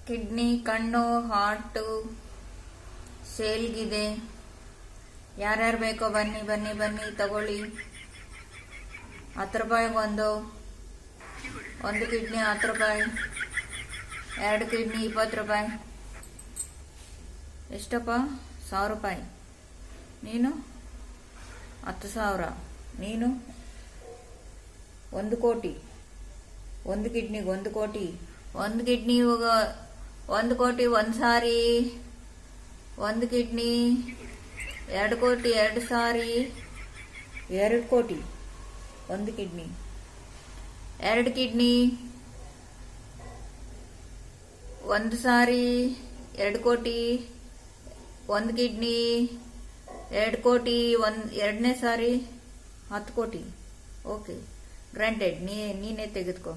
Kidney, ಕಣ್ಣು, heart ಸೇಲ್ಗಿದೆ. ಯಾರ್ಯಾರು ಬೇಕೋ ಬನ್ನಿ ಬನ್ನಿ ಬನ್ನಿ ತಗೊಳ್ಳಿ. 10 ರೂಪಾಯಿಗೆ ಒಂದು ಕಿಡ್ನಿ 10 ರೂಪಾಯಿ, 2 ಕಿಡ್ನಿ 20 ರೂಪಾಯಿ. ಎಷ್ಟಪ್ಪ? 1000 ರೂಪಾಯಿ. ನೀನು 10,000. ನೀನು 1 ಕೋಟಿ. 1 ಕಿಡ್ನಿಗೆ 1 ಕೋಟಿ. 1 ಕಿಡ್ನಿ 1 ಕೋಟಿ ಒಂದು ಸಾರಿ. 1 ಕಿಡ್ನಿ 2 ಕೋಟಿ 2 ಸಾರಿ. 2 ಕೋಟಿ 1 ಕಿಡ್ನಿ. 2 ಕಿಡ್ನಿ 1 ಸಾರಿ 2 ಕೋಟಿ. 1 ಕಿಡ್ನಿ 2 ಕೋಟಿ 2ನೇ ಸಾರಿ 10 ಕೋಟಿ. Okay, granted. ನೀನೇ ತೆಗೆದುಕೋ.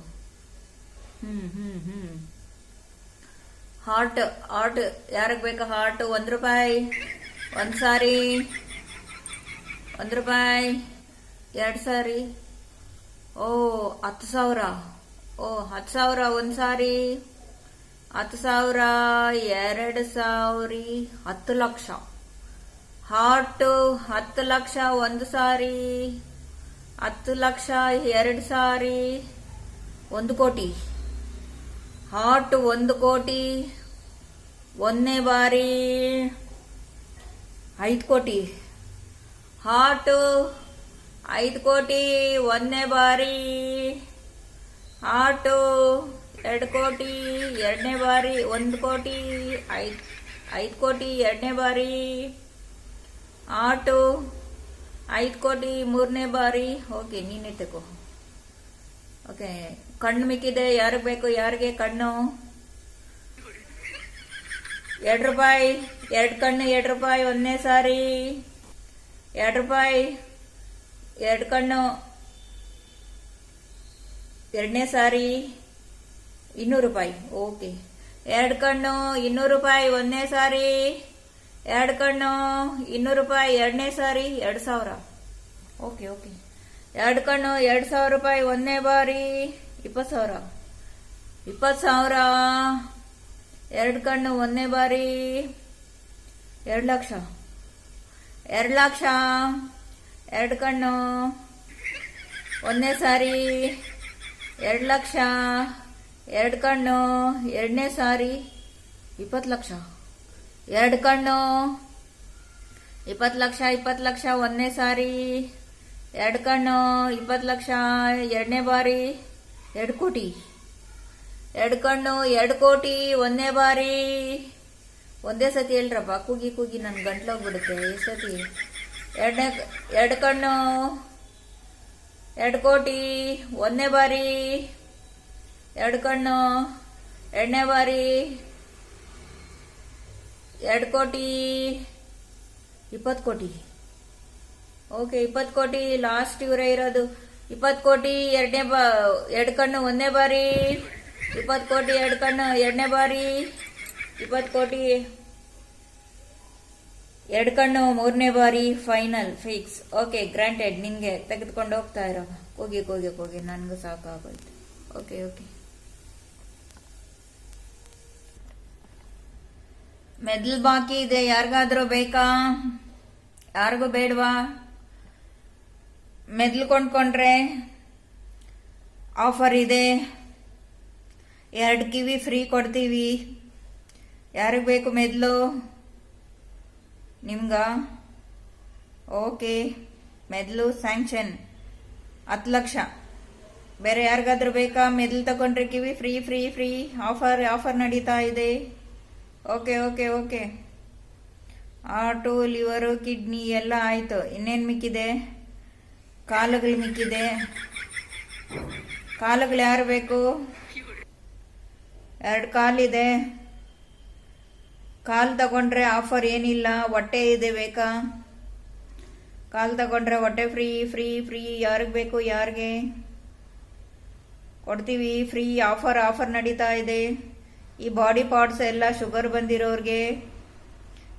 ಹಾರ್ಟ್ ಯಾರಿಗೆ ಬೇಕಾ? ಹಾರ್ಟ್ 1 ರೂಪಾಯಿ ಒಂದು ಸಾರಿ. 1 ರೂಪಾಯಿ 2 ಸಾರಿ. 10,000. 10,000 ಒಂದು ಸಾರಿ. 10,000 2 ಸಾರಿ. 10 ಲಕ್ಷ. ಹಾರ್ಟ್ 10 ಲಕ್ಷ ಒಂದು ಸಾರಿ. 10 ಲಕ್ಷ 2 ಸಾರಿ. 1 ಕೋಟಿ. ಹಾರ್ಟ್ 1 ಕೋಟಿ 1ನೇ ಬಾರಿ. 5 ಕೋಟಿ. ಹಾರ್ಟ್ 5 ಕೋಟಿ 1ನೇ ಬಾರಿ. ಹಾರ್ಟ್ 2 ಕೋಟಿ 2ನೇ ಬಾರಿ. 1 ಕೋಟಿ 5 ಕೋಟಿ 2ನೇ ಬಾರಿ. ಹಾರ್ಟ್ 5 ಕೋಟಿ 3ನೇ ಬಾರಿ. ಓಕೆ, ನೀನೇ ತಗೋ. ಓಕೆ, ಕಣ್ಣು ಮಿಕ್ಕಿದೆ. ಯಾರಿಗೆ ಬೇಕು? ಯಾರಿಗೆ ಕಣ್ಣು? 2 ರೂಪಾಯಿ 2 ಕಣ್ಣು. 2 ರೂಪಾಯಿ 1ನೇ ಸಾರಿ. 2 ರೂಪಾಯಿ 2 ಕಣ್ಣು 2ನೇ ಸಾರಿ. 200 ರೂಪಾಯಿ. ಓಕೆ, 2 ಕಣ್ಣು 200 ರೂಪಾಯಿ 1ನೇ ಸಾರಿ. 2 ಕಣ್ಣು 200 ರೂಪಾಯಿ 2ನೇ ಸಾರಿ. 2,000. Okay okay. 2 ಕಣ್ಣು 2,000 ರೂಪಾಯಿ 1ನೇ ಬಾರಿ. 20,000. 20,000. 2 ಕಣ್ಣು 1ನೇ ಬಾರಿ. 2 ಲಕ್ಷ. 2 ಲಕ್ಷ 2 ಕಣ್ಣು 1ನೇ ಸಾರಿ. 2 ಲಕ್ಷ 2 ಕಣ್ಣು 2ನೇ ಸಾರಿ. 20 ಲಕ್ಷ. 2 ಕಣ್ಣು 20 ಲಕ್ಷ. 20 ಲಕ್ಷ 1ನೇ ಸಾರಿ. 2 ಕಣ್ಣು 20 ಲಕ್ಷ 2ನೇ ಬಾರಿ. 2 ಕೋಟಿ. 2 ಕಣ್ಣು 2 ಕೋಟಿ 1ನೇ ಬಾರಿ. ಒಂದೇ ಸತಿ ಹೇಳ್ರಪ್ಪ, ಕೂಗಿ ನನ್ ಗಂಟ್ಲೋಗ್ಬಿಡುತ್ತೆ ಈ ಸತಿ. 2 ಕಣ್ಣು 2 ಕೋಟಿ 1ನೇ ಬಾರಿ. 2 ಕಣ್ಣು 2ನೇ ಬಾರಿ. 2 ಕೋಟಿ 20 ಕೋಟಿ. ಓಕೆ, 20 ಕೋಟಿ ಲಾಸ್ಟ್ ಇವರೇ ಇರೋದು. 20 ಕೋಟಿ 2 ಕಣ್ಣು 1ನೇ ಬಾರಿ. 20 ಕೋಟಿ 2 ಕಣ್ಣು 2ನೇ ಬಾರಿ. 20 ಕೋಟಿ 2 ಕಣ್ಣು 3ನೇ ಬಾರಿ. Final fix. Okay, granted. ನಿನ್ಗೆ ತೆಗೆದುಕೊಂಡು ಹೋಗ್ತಾ ಇರೋ. ಹೋಗಿ ನನ್ಗೂ ಸಾಕಾಗೋಯ್ತು. Okay okay. ಮೆದ್ಲು ಬಾಕಿ ಇದೆ. ಯಾರಿಗಾದ್ರೂ ಬೇಕಾ? ಯಾರಿಗೂ ಬೇಡವಾ? ಮೆದ್ಲು ಕೊಂಡ್ಕೊಂಡ್ರೆ ಆಫರ್ ಇದೆ. 2 ಕಿವಿ ಫ್ರೀ ಕೊಡ್ತೀವಿ. ಯಾರಿಗೆ ಬೇಕು ಮೆದ್ಲು? ನಿಮ್ಗ? ಓಕೆ, ಮೆದ್ಲು ಸ್ಯಾಂಕ್ಷನ್ 10 ಲಕ್ಷ. ಬೇರೆ ಯಾರಿಗಾದ್ರೂ ಬೇಕಾ? ಮೆದ್ಲು ತಗೊಂಡ್ರೆ ಕಿವಿ ಫ್ರೀ ಫ್ರೀ ಫ್ರೀ. ಆಫರ್ ನಡೀತಾ ಇದೆ. Okay okay okay. Heart, liver, kidney ಎಲ್ಲ ಆಯ್ತು. ಇನ್ನೇನು ಮಿಕ್ಕಿದೆ? ಕಾಲುಗಳು ಮಿಕ್ಕಿದೆ. ಕಾಲುಗಳು ಯಾರು ಬೇಕು? 2 ಕಾಲಿದೆ. ಕಾಲು ತಗೊಂಡ್ರೆ ಆಫರ್ ಏನಿಲ್ಲ. ಹೊಟ್ಟೆ ಇದೆ ಬೇಕಾ? ಕಾಲು ತಗೊಂಡ್ರೆ ಹೊಟ್ಟೆ ಫ್ರೀ ಫ್ರೀ ಫ್ರೀ. ಯಾರಿಗೆ ಬೇಕು? ಯಾರಿಗೆ ಕೊಡ್ತೀವಿ ಫ್ರೀ. ಆಫರ್ ನಡೀತಾ ಇದೆ. ಈ ಬಾಡಿ ಪಾರ್ಟ್ಸ್ ಎಲ್ಲ ಶುಗರ್ ಬಂದಿರೋರ್ಗೆ,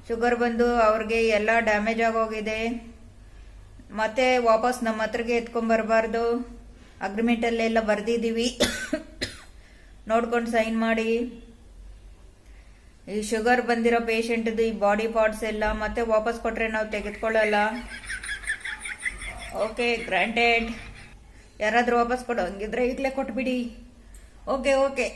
ಶುಗರ್ ಬಂದು ಅವ್ರಿಗೆ ಎಲ್ಲ ಡ್ಯಾಮೇಜ್ ಆಗೋಗಿದೆ. ಮತ್ತೆ ವಾಪಸ್ ನಮ್ಮ ಹತ್ರಗೆ ಎತ್ಕೊಂಡ್ಬರ್ಬಾರ್ದು. ಅಗ್ರಿಮೆಂಟಲ್ಲೆಲ್ಲ ಬರ್ದಿದ್ದೀವಿ. ನೋಡ್ಕೊಂಡು ಸೈನ್ ಮಾಡಿ. ಈ ಶುಗರ್ ಬಂದಿರೋ ಪೇಷಂಟ್ದು ಈ ಬಾಡಿ ಪಾರ್ಟ್ಸ್ ಎಲ್ಲ ಮತ್ತೆ ವಾಪಸ್ ಕೊಟ್ರೆ ನಾವು ತೆಗೆದುಕೊಳ್ಳಲ್ಲ. Okay, granted. ಯಾರಾದರೂ ವಾಪಸ್ ಕೊಡೋ ಹಂಗಿದ್ರೆ ಈಗಲೇ ಕೊಟ್ಬಿಡಿ. Okay okay